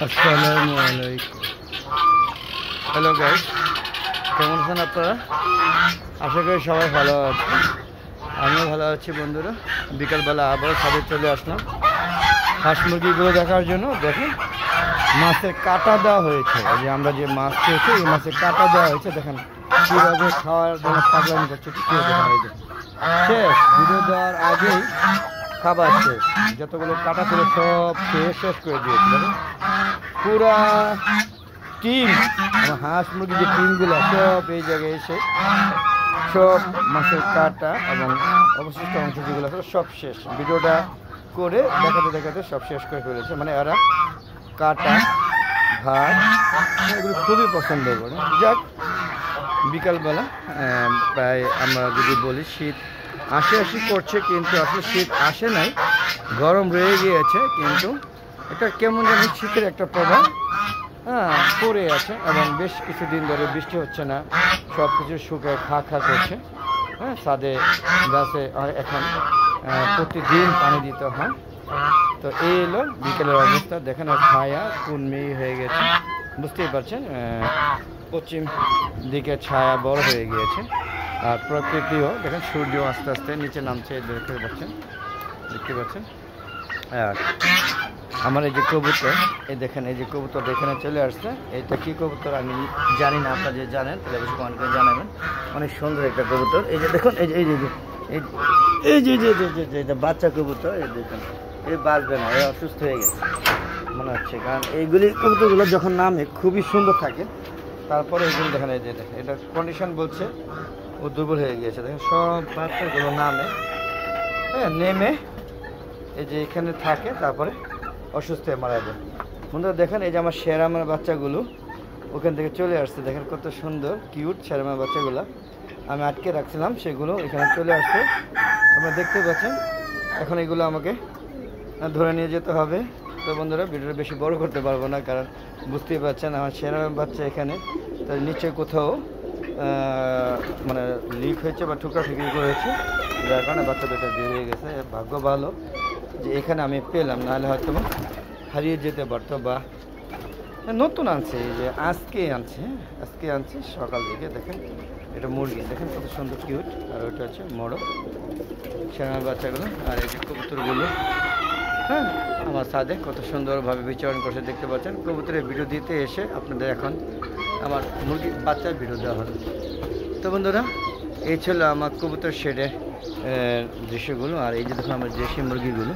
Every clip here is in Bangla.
আসসালামু আলাইকুম। হ্যালো গাইস, কেমন আছেন আপনারা? আশা করি সবাই ভালো আছে, আমিও ভালো আছি বন্ধুরা। বিকালবেলা আবার ছাদে চলে আসলাম হাঁস মুরগিগুলো দেখার জন্য। দেখেন মাছের কাটা দেওয়া হয়েছে, এই যে আমরা যে মাছ খেয়েছি এই মাছের কাটা দেওয়া হয়েছে। দেখেন কীভাবে খাওয়ার জন্য পাগলামি করছে, শেষ ভিডিও দেওয়ার আগেই খাবার শেষ, যতগুলো কাটা ছিল সব খেয়ে শেষ করে দিয়েছে। দেখেন পুরা টিম, আমার হাঁস মুরগি যে টিমগুলো সব এই জায়গায় এসে সব মাছের কাটা এবং অবশিষ্ট অংশ যেগুলো আছে সব শেষ। ভিডিওটা করে দেখাতে দেখাতে সব শেষ করে ফেলেছে। মানে এরা কাটা ভাত এগুলো খুবই পছন্দ করে। যাক, বিকালবেলা প্রায় আমরা যদি বলি শীত আসি করছে, কিন্তু আসলে শীত আসে নাই, গরম রয়ে গিয়েছে। কিন্তু এটা কেমন জানি শীতের একটা প্রভাব পড়ে আছে এবং বেশ কিছুদিন ধরে বৃষ্টি হচ্ছে না, সব কিছু শুকায় খা করছে। ছাদে গাছে এখন প্রতিদিন পানি দিতে হয়। তো এই এলো বিকেলের অবস্থা। দেখেন আর ছায়া কুনমি হয়ে গেছে, বুঝতেই পারছেন পশ্চিম দিকে ছায়া বড় হয়ে গিয়েছে। আর প্রকৃতিও দেখেন সূর্য আস্তে আস্তে নিচে নামছে, দেখতে পাচ্ছেন। আর আমার এই যে কবুতর, এই দেখেন এই যে কবুতর এখানে চলে আসছে। এটা কি কবুতর আমি জানি না, আপনারা যে জানেন তাহলে অবশ্যই কমেন্ট করে জানাবেন। অনেক সুন্দর একটা কবুতর। এই যে দেখুন এই যে বাচ্চা কবুতর, এই দেখুন এই বাঁচবে না, এই অসুস্থ হয়ে গেছে মনে হচ্ছে। কারণ এইগুলি কবুতরগুলো যখন নামে খুবই সুন্দর থাকে, তারপরে এইগুলো দেখেন এই যে এটা কন্ডিশন বলছে ও দুর্বল হয়ে গিয়েছে। দেখেন সব বাচ্চাগুলো নেমে এই যে এখানে থাকে, তারপরে অসুস্থ হয়ে মারা যায়। বন্ধুরা দেখেন এই যে আমার শেরামের বাচ্চাগুলো ওখান থেকে চলে আসছে। দেখেন কত সুন্দর কিউট শেরামের বাচ্চাগুলো আমি আটকে রাখছিলাম, সেগুলো এখানে চলে আসছে, আপনারা দেখতে পাচ্ছেন। এখন এগুলো আমাকে ধরে নিয়ে যেতে হবে। তো বন্ধুরা ভিডিওটা বেশি বড় করতে পারবো না, কারণ বুঝতেই পারছেন আমার শেরামের বাচ্চা এখানে তার নিচে কোথাও মানে লিক হয়েছে বা ঠুকরি করেছে, যার কারণে বাচ্চা দুটো বের হয়ে গেছে। ভাগ্য ভালো যে এখানে আমি পেলাম, নাহলে হয়তো হারিয়ে যেতে পারতো। বা নতুন আনছে, এই যে আজকে আনছে সকাল থেকে। দেখেন এটা মুরগি, দেখেন কত সুন্দর কিউট। আর ওটা হচ্ছে মোড়ক শেরামের বাচ্চাগুলো। আর এই যে কবুতরগুলো আমার ছাদে কত সুন্দরভাবে বিচরণ করছে, দেখতে পাচ্ছেন। কবুতরের ভিডিও দিতে এসে আপনাদের এখন আমার মুরগি বাচ্চার ভিডিও দেওয়া হলো। তো বন্ধুরা এই ছিল আমার কবুতর শেডের দৃশ্যগুলো। আর এই যে দেখুন আমার দেশি মুরগিগুলো,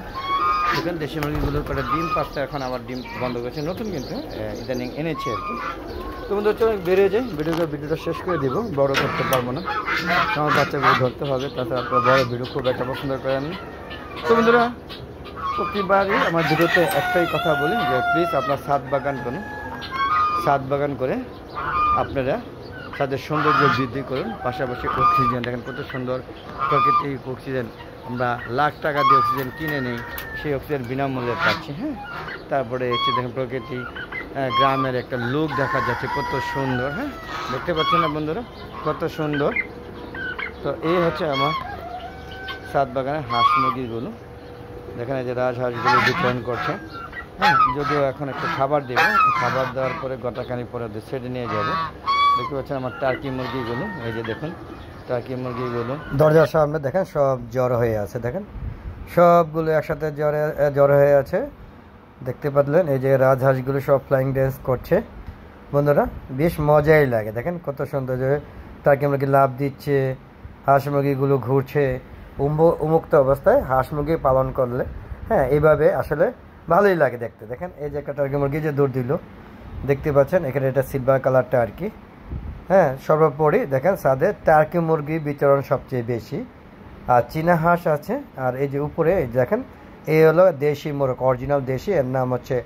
দেখুন দেশি মুরগিগুলোর কটা ডিম পাচ্ছে, এখন আবার ডিম বন্ধ করেছে, নতুন কিন্তু ইদানিং এনেছে আর কি। তো বন্ধুরা চলো বেরিয়ে যাই, ভিডিওটা শেষ করে দিব, বড় করতে পারবো না, আমার বাচ্চাগুলো ধরতে হবে, তাছাড়া আপনারা বড় ভিডিও খুব একটা পছন্দ করেন। তো বন্ধুরা প্রতিবারই আমার ভিডিওতে একটাই কথা বলি যে প্লিজ আপনার ছাদ বাগান করে আপনারা তাদের সৌন্দর্য বৃদ্ধি করুন, পাশাপাশি অক্সিজেন দেখেন কত সুন্দর প্রাকৃতিক অক্সিজেন। আমরা লাখ টাকা দিয়ে অক্সিজেন কিনে নেই, সেই অক্সিজেন বিনামূল্যে পাচ্ছি। তারপরে হচ্ছে দেখেন প্রকৃতি গ্রামের একটা লুক দেখা যাচ্ছে কত সুন্দর। দেখতে পাচ্ছেন না বন্ধুরা কত সুন্দর। তো এই হচ্ছে আমার ছাদ বাগানের হাঁস মুরগিগুলো। দেখেন এই যে রাজহাঁসগুলো বিতরণ করছে। যদিও এখন একটু খাবার দেবো, খাবার দেওয়ার পরে গোটাখানি পরে সেটে নিয়ে যাবো। দেখতে পাচ্ছেন আমার টার্কি মুরগিগুলো, এই যে দেখুন টার্কি মুরগিগুলো দরজার সামনে দেখেন সব জ্বর হয়ে আছে। দেখেন সবগুলো একসাথে জ্বর হয়ে আছে, দেখতে পারলেন। এই যে রাজহাঁসগুলো সব ফ্লাইং ড্যান্স করছে বন্ধুরা, বেশ মজাই লাগে। দেখেন কত সুন্দর যে টার্কি মুরগি লাভ দিচ্ছে, হাঁস মুরগিগুলো ঘুরছে। উন্মুক্ত অবস্থায় হাঁস মুরগি পালন করলে এইভাবে আসলে ভালোই লাগে দেখতে। দেখেন এই যে একটা টার্কি মুরগি যে দৌড় দিল, দেখতে পাচ্ছেন। এখানে এটা সিলভার কালার টার্কি। সর্বোপরি দেখেন ছাদে টার্কি মুরগি বিচরণ সবচেয়ে বেশি, আর চীনা হাঁস আছে। আর এই যে উপরে দেখেন এই হলো দেশি মোরগ, অরিজিনাল দেশি, এর নাম হচ্ছে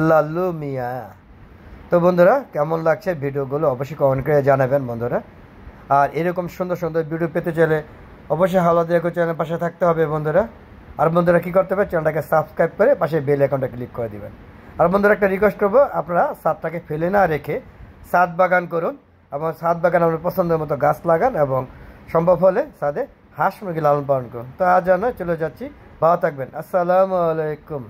লাল্লু মিয়া। তো বন্ধুরা কেমন লাগছে ভিডিওগুলো অবশ্যই কমেন্ট করে জানাবেন বন্ধুরা। আর এরকম সুন্দর সুন্দর ভিডিও পেতে চাইলে অবশ্যই হাওলা দিয়ে চ্যানেলের পাশে থাকতে হবে বন্ধুরা। আর বন্ধুরা কী করতে হবে, চ্যানেলটাকে সাবস্ক্রাইব করে পাশে বেল আইকনটা ক্লিক করে দিবেন। আর বন্ধুরা একটা রিকোয়েস্ট করবো, আপনারা ছাদটাকে ফেলে না রেখে ছাদ বাগান করুন, এবং ছাদ বাগান আপনার পছন্দের মতো গাছ লাগান, এবং সম্ভব হলে ছাদে হাঁস মুরগি লালন পালন করুন। তো আজ জানো চলে যাচ্ছি, ভালো থাকবেন, আসসালামু আলাইকুম।